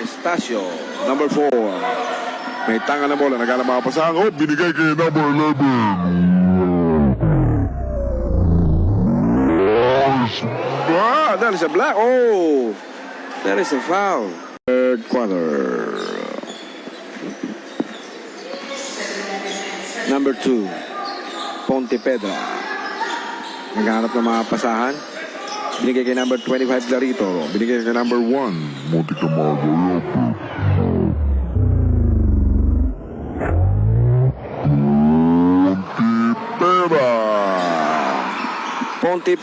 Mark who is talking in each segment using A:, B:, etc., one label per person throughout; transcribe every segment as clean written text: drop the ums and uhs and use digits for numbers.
A: Estacio, number 4.
B: May tanga na bola, nagala makapasahan. Oh, binigay kay number 11.
A: That is a black. Oh, that is a foul. Third quarter. Number 2, Ponte Pedra. Naghanap ng mga pasahan. Binigay kay number 25, Larito. Binigay kay number 1.
B: Muntik na magaya. Pera.
A: Ponte.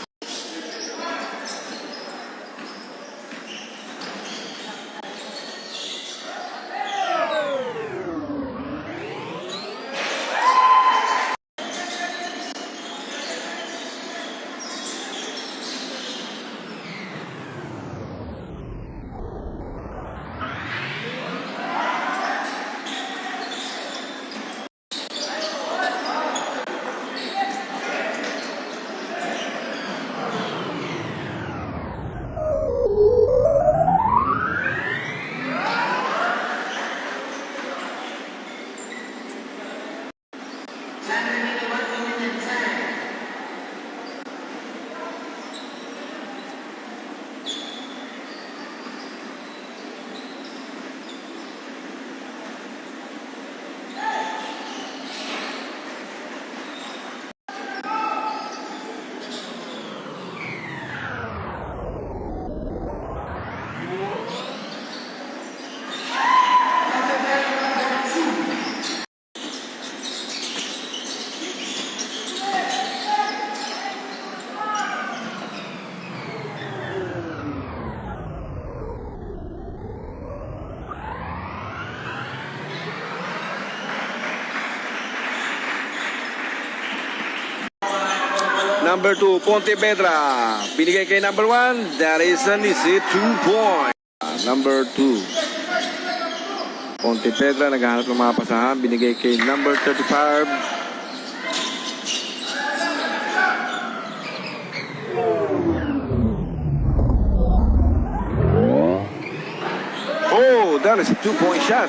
A: Number 2, Ponte Pedra. Binigay kay number 1. That is an easy 2 point. Number 2, Ponte Pedra. Naghahanap ng mga pasahan. Binigay kay number 35. Oh, that is a 2-point shot.